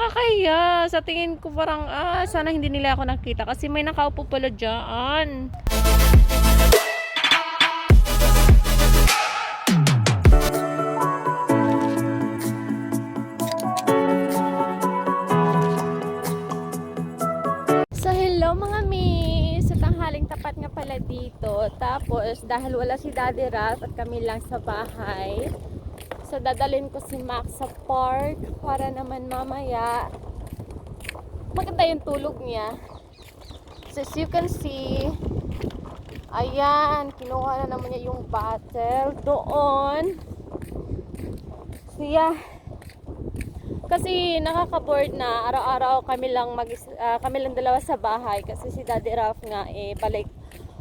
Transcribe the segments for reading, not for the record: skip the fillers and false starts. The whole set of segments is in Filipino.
Nakakahiya. Sa tingin ko parang, sana hindi nila ako nakita kasi may nakaupo pala dyan. So, hello mga mi! Sa tanghaling tapat nga pala dito. Tapos, dahil wala si Daddy Ralph at kami lang sa bahay, so dadalhin ko si Max sa park para naman mamaya maganda yung tulog niya. So, as you can see, ayan, kinuha na naman niya yung bottle doon. So, yeah. Kasi nakaka-bored na araw-araw kami lang dalawa sa bahay kasi si Daddy Ralph nga balik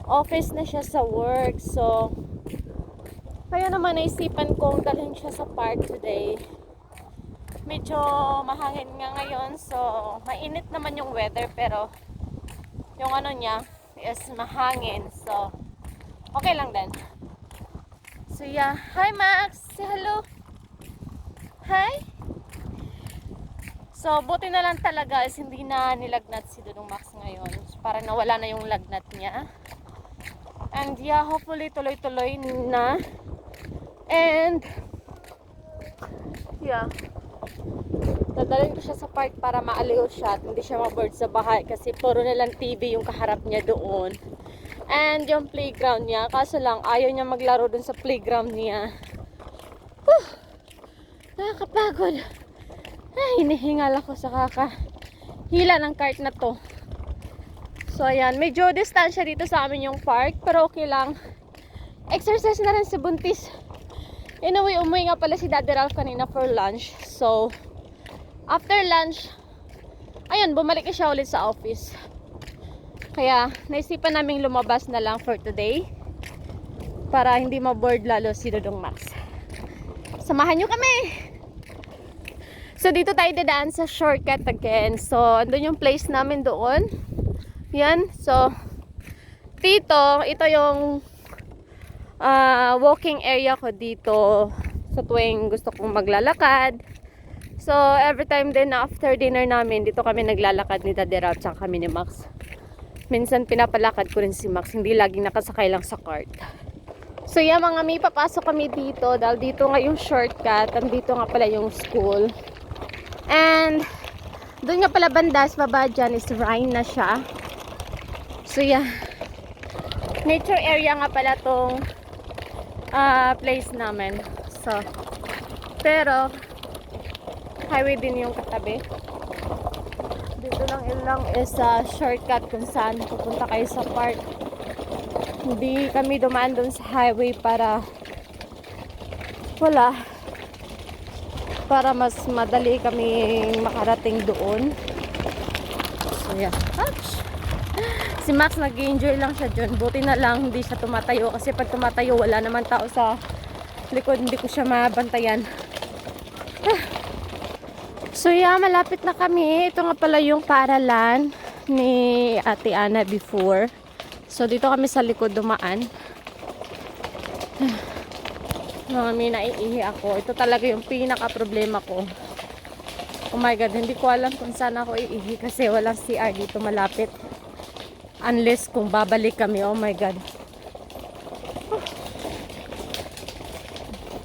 office na siya sa work. So kaya naman naisipan kong dalhin siya sa park today. Medyo mahangin nga ngayon, so mainit naman yung weather pero yung ano niya is mahangin. So okay lang din. So yeah, hi Max, say hello. Hi. So, buti na lang talaga is hindi na nilagnat si Dudong Max ngayon. So, parang nawala na yung lagnat niya. And yeah, hopefully tuloy-tuloy na. And yeah, dadalhin ko siya sa park para maaliw siya at hindi siya ma-bored sa bahay kasi puro nilang TV yung kaharap niya doon. And yung playground niya, kaso lang ayaw niya maglaro dun sa playground niya. Whew! Nakakapagod. Ay, hinihingal ako sa kakahila ng cart na to. So, ayan. Medyo distansya dito sa amin yung park. Pero okay lang. Exercise na rin si Buntis. Anyway, umuwi nga pala si Daddy Ralph kanina for lunch. So, after lunch, ayun, bumalik na siya ulit sa office. Kaya, naisipan naming lumabas na lang for today. Para hindi ma-bored lalo si Dudong Max. Samahan nyo kami! So, dito tayo dadaan sa shortcut again. So, andun yung place namin doon. Yan. So, dito, ito yung walking area ko dito sa tuwing gusto kong maglalakad. So, every time din after dinner namin, dito kami naglalakad ni Daddy Ralph tsaka kami ni Max. Minsan pinapalakad ko rin si Max. Hindi laging nakasakay lang sa cart. So, yan mga may papasok kami dito. Dahil dito nga yung shortcut. Dito nga pala yung school. And doon nga pala banda sa baba dyan is Rhine na siya. So yeah, nature area nga pala tong place namin. So, pero highway din yung katabi. Dito lang ilang is shortcut kung saan pupunta kayo sa park. Hindi kami dumaan doon sa highway para mas madali kami makarating doon. So yeah. Ouch! Si Max nag-enjoy lang siya dyan. Buti na lang hindi siya tumatayo kasi pag tumatayo wala naman tao sa likod, hindi ko siya mabantayan. So yeah, malapit na kami. Ito nga pala yung paaralan ni Ate Ana before. So dito kami sa likod dumaan. May naiihi ako. Ito talaga yung pinaka problema ko. Oh my god, hindi ko alam kung saan ako iihi kasi walang CR dito malapit. Unless kung babalik kami. Oh my god.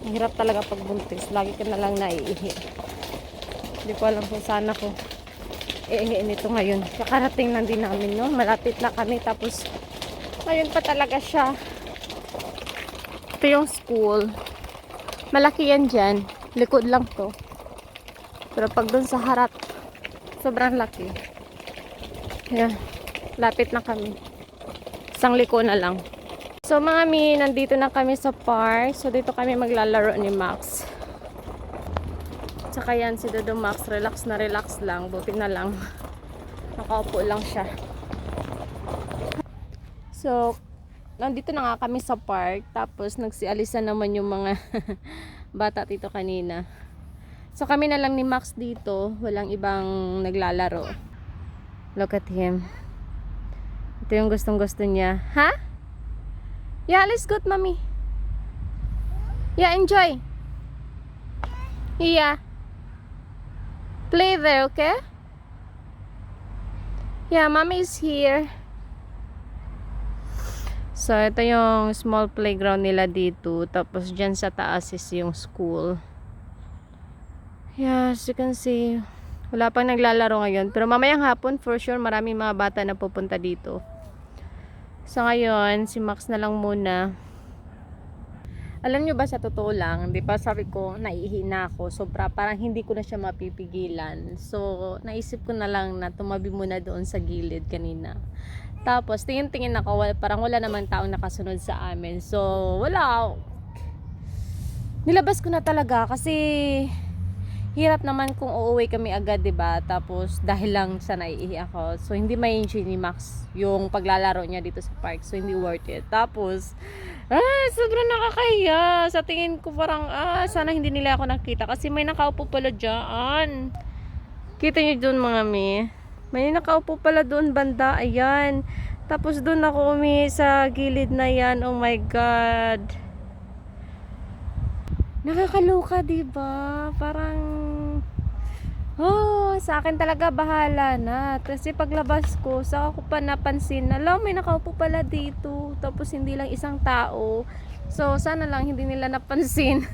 Ang hirap talaga pag buntis. Lagi ka na lang naiihi. Hindi ko alam kung saan ako iihi nito ngayon. Kakarating lang din namin, no? Malapit na kami. Tapos ngayon pa talaga siya. Ito yung school. Malaki yan dyan. Likod lang to. Pero pag dun sa harap, sobrang laki. Ayan. Lapit na kami. Isang liko na lang. So mga mi, nandito na kami sa park. So dito kami maglalaro ni Max. Tsaka yan si Dodo Max. Relax na relax lang. Buti na lang. Nakaupo lang siya. So, nandito na nga kami sa park. Tapos nagsialisan naman yung mga bata dito kanina. So kami na lang ni Max dito. Walang ibang naglalaro. Look at him. Ito yung gustong gusto niya. Ha? Yeah, let's go, mommy. Yeah, enjoy. Yeah. Play there, okay? Yeah, mommy is here. So, ito yung small playground nila dito. Tapos, dyan sa taas is yung school. Yeah, as you can see, wala pang naglalaro ngayon. Pero mamayang hapon, for sure, maraming mga bata na pupunta dito. So, ngayon, si Max na lang muna. Alam nyo ba, sa totoo lang, di ba sabi ko, naihina ako. Sobra, parang hindi ko na siya mapipigilan. So, naisip ko na lang na tumabi muna doon sa gilid kanina. Tapos, tingin-tingin ako, parang wala namang taong nakasunod sa amin. So, wala. Nilabas ko na talaga kasi hirap naman kung uuwi kami agad, 'di ba? Tapos dahil lang sa naiihi ako. So hindi ma-enjoy ni Max yung paglalaro niya dito sa park. So hindi worth it. Tapos sobrang nakakahiya. Sa tingin ko parang sana hindi nila ako nakita kasi may nakaupo pala diyan. Kita niyo doon mga mi. May nakaupo pala doon banda. Ayan. Tapos doon ako sa gilid na 'yan. Oh my god. Nakakaloka, diba? Parang sa akin talaga bahala na. Kasi paglabas ko, saka ko pa napansin na, may nakaupo pala dito. Tapos hindi lang isang tao. So, sana lang hindi nila napansin.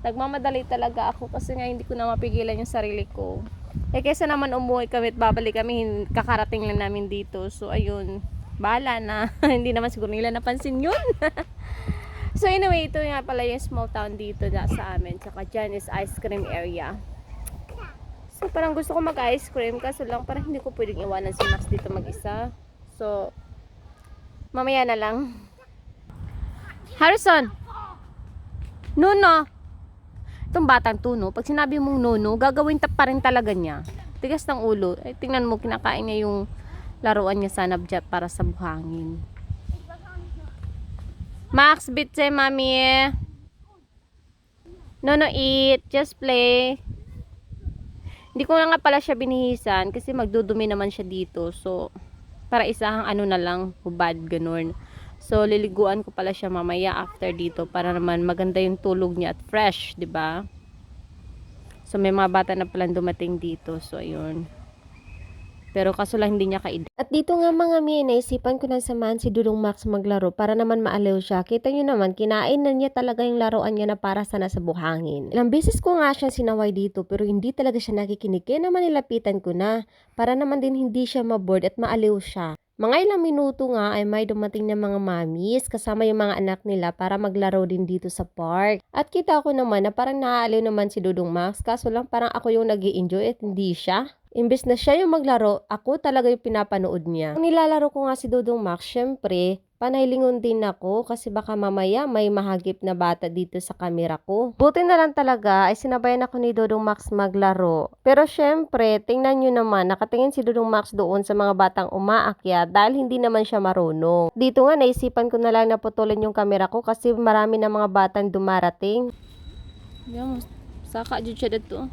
Nagmamadali talaga ako kasi nga hindi ko na mapigilan yung sarili ko. Kaysa naman umuwi kami at babalik kami, kakarating lang namin dito. So, ayun. Bahala na. Hindi naman siguro nila napansin yun. So anyway, ito nga pala yung small town dito sa amin. Tsaka dyan is ice cream area. So parang gusto ko mag-ice cream. Kaso lang parang hindi ko pwedeng iwanan si Max dito mag-isa. So mamaya na lang. Harrison! Nuno! Itong batang tuno, pag sinabi mong nuno, gagawin pa rin talaga niya. Tigas ng ulo. Ay, tingnan mo, kinakain niya yung laruan niya sa nabjat para sa buhangin. Max, bitse, mami. No, eat. Just play. Hindi ko na nga pala siya binihisan kasi magdudumi naman siya dito. So, para isahang ano na lang, hubad, ganun. So, liliguan ko pala siya mamaya after dito para naman maganda yung tulog niya at fresh, 'di ba? So, may mga bata na pala dumating dito. So, ayun. Pero kaso lang hindi niya kaedad. At dito nga mga mi, naisipan ko na samahan si Dudong Max maglaro para naman maaliw siya. Kita nyo naman, kinain na niya talaga yung laruan niya na para sana sa buhangin. Ilang beses ko nga siya sinaway dito pero hindi talaga siya nakikinig. Kaya naman nilapitan ko na para naman din hindi siya maboard at maaliw siya. Mga ilang minuto nga ay may dumating na mga mamis kasama yung mga anak nila para maglaro din dito sa park. At kita ko naman na parang naaaliw naman si Dudong Max kaso lang parang ako yung nag-i-enjoy at hindi siya. Imbes na siya yung maglaro, ako talaga yung pinapanood niya. Ang nilalaro ko nga si Dudong Max, syempre, panaylingon din ako kasi baka mamaya may mahagip na bata dito sa kamera ko. Buti na lang talaga ay sinabayan ako ni Dudong Max maglaro. Pero syempre, tingnan nyo naman, nakatingin si Dudong Max doon sa mga batang umaakyat dahil hindi naman siya marunong. Dito nga, naisipan ko na lang na putulin yung kamera ko kasi marami na mga batang dumarating. Yan, saka dyan siya dito.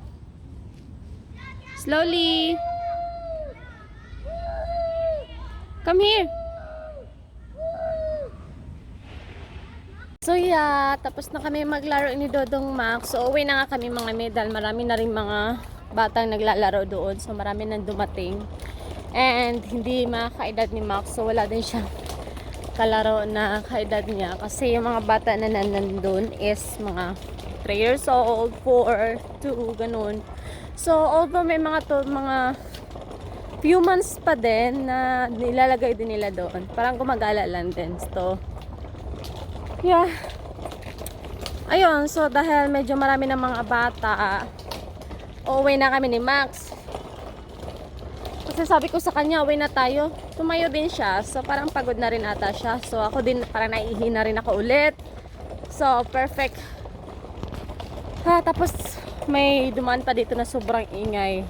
Slowly. Come here. So yeah, tapos na kami maglaro ni Dodong Max. So uwi na nga kami mga medal. Marami na rin mga batang naglalaro doon. So marami nang dumating. And hindi makaedad ni Max. So wala din siya kalaro na kaedad niya. Kasi yung mga bata na nandun is mga 3 years old, 4, 2, ganun. So, although may mga few months pa din na nilalagay din nila doon. Parang gumagala lang din. So, yeah. Ayun, so dahil medyo marami ng mga bata, uuwi na kami ni Max. Kasi sabi ko sa kanya, uwi na tayo. Tumayo din siya. So, parang pagod na rin ata siya. So, ako din parang naihi na rin ako ulit. So, perfect. Tapos, may dumaan pa dito na sobrang ingay.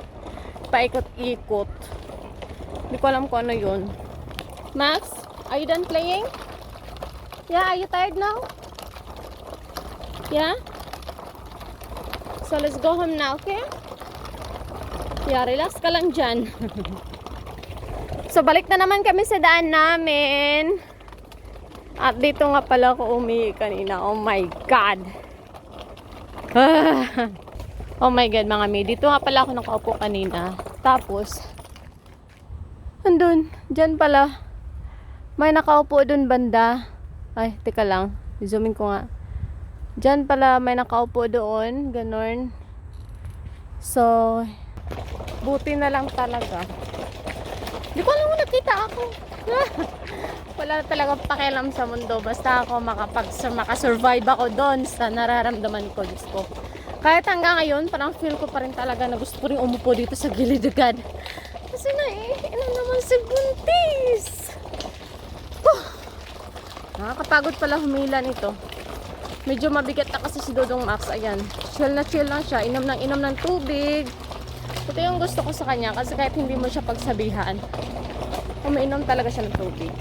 Paikot-ikot. Hindi ko alam kung ano yun. Max, are you done playing? Yeah, are you tired now? Yeah? So, let's go home now, okay? Yeah, relax ka lang dyan. So, balik na naman kami sa daan namin. At dito nga pala ako umihi kanina. Oh my God. Oh my God, mga mi. Dito nga pala ako nakaupo kanina. Tapos, andun, dyan pala. May nakaupo dun banda. Ay, teka lang. Zoomin ko nga. Dyan pala may nakaupo doon. Ganon. So, buti na lang talaga. Di ko alam kung nakita ako. Wala talaga pakialam sa mundo. Basta ako makasurvive ako doon sa nararamdaman ko. Diyos ko. Kahit hanggang ngayon, parang feel ko pa rin talaga na gusto ko rin umupo dito sa gilid agad. Kasi naiinom naman si Buntis. Nakakapagod pala humila nito. Medyo mabigat na kasi si Dodong Max. Ayan. Chill na chill lang siya. Inom ng tubig. Ito yung gusto ko sa kanya. Kasi kahit hindi mo siya pagsabihan, umiinom talaga siya ng tubig.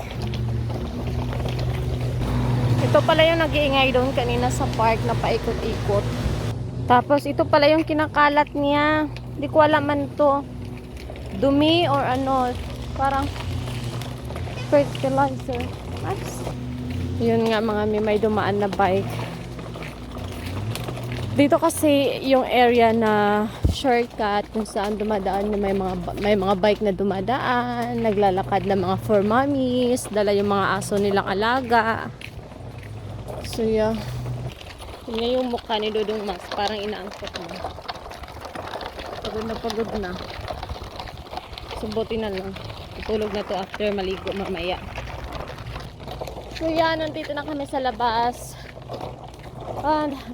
Ito pala yung nag-iingay doon kanina sa park na paikot-ikot. Tapos ito pala yung kinakalat niya. Hindi ko alam man to. Dumi or ano. Parang fertilizer. Nice. Yun nga mga may dumaan na bike. Dito kasi yung area na shortcut kung saan dumadaan may mga bike na dumadaan, naglalakad na mga for mommies, dala yung mga aso nilang alaga. So yeah. Yun nga yung mukha ni Dodong Max, parang inaangkot na. Pagod na. So buti na lang. Tutulog na to after maligo mamaya. So yan, nandito na kami sa labas.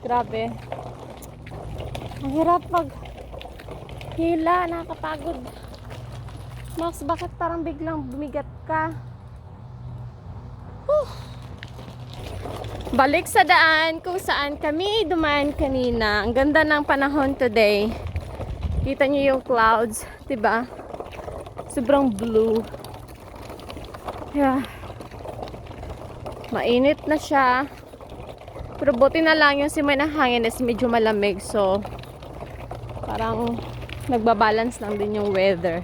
Grabe. Ang hirap pag hila, nakakapagod. Max, bakit parang biglang bumigat ka? Balik sa daan kung saan kami dumaan kanina. Ang ganda ng panahon today. Kita niyo yung clouds, 'di ba? Sobrang blue. Yeah. Mainit na siya. Pero buti na lang yung simoy ng hangin is medyo malamig. So, parang nagbabalance lang din yung weather.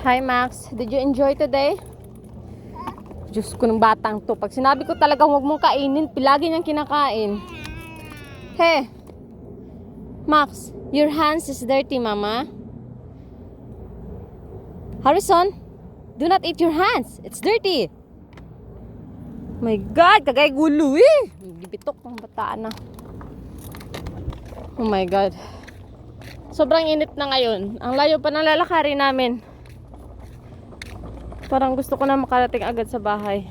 Hi Max, did you enjoy today? Diyos ko ng batang to. Pag sinabi ko talaga huwag mong kainin, pilagi niyang kinakain. Hey, Max, your hands is dirty, mama. Harrison, do not eat your hands. It's dirty. My God, kagay gulo eh. Bibitok ng bataan na. Oh my God. Sobrang init na ngayon. Ang layo pa ng lalakarin namin. Parang gusto ko na makarating agad sa bahay.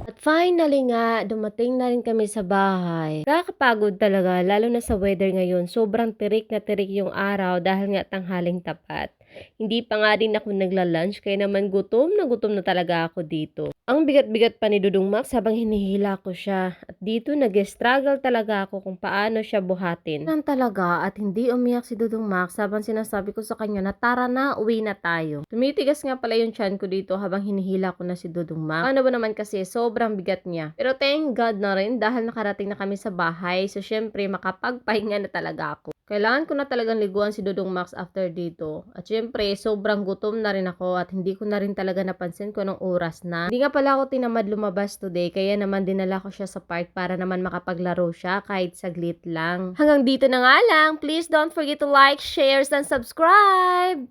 At finally nga, dumating na rin kami sa bahay. Nakakapagod talaga, lalo na sa weather ngayon. Sobrang tirik na tirik yung araw dahil nga tanghaling tapat. Hindi pa nga din ako nagla-lunch kaya naman gutom na talaga ako dito. Ang bigat-bigat pa ni Dodong Max habang hinihila ko siya. At dito nag-struggle talaga ako kung paano siya buhatin. Yan talaga at hindi umiyak si Dodong Max habang sinasabi ko sa kanya na tara na, uwi na tayo. Tumitigas nga pala yung tiyan ko dito habang hinihila ko na si Dodong Max. Ano ba naman kasi sobrang bigat niya. Pero thank God na rin dahil nakarating na kami sa bahay. So syempre makapagpahinga na talaga ako. Kailangan ko na talagang liguan si Dodong Max after dito. At syempre, sobrang gutom na rin ako at hindi ko na rin talaga napansin kung anong oras na. Hindi nga pala ako tinamad lumabas today, kaya naman dinala ko siya sa park para naman makapaglaro siya kahit saglit lang. Hanggang dito na nga lang. Please don't forget to like, share, and subscribe!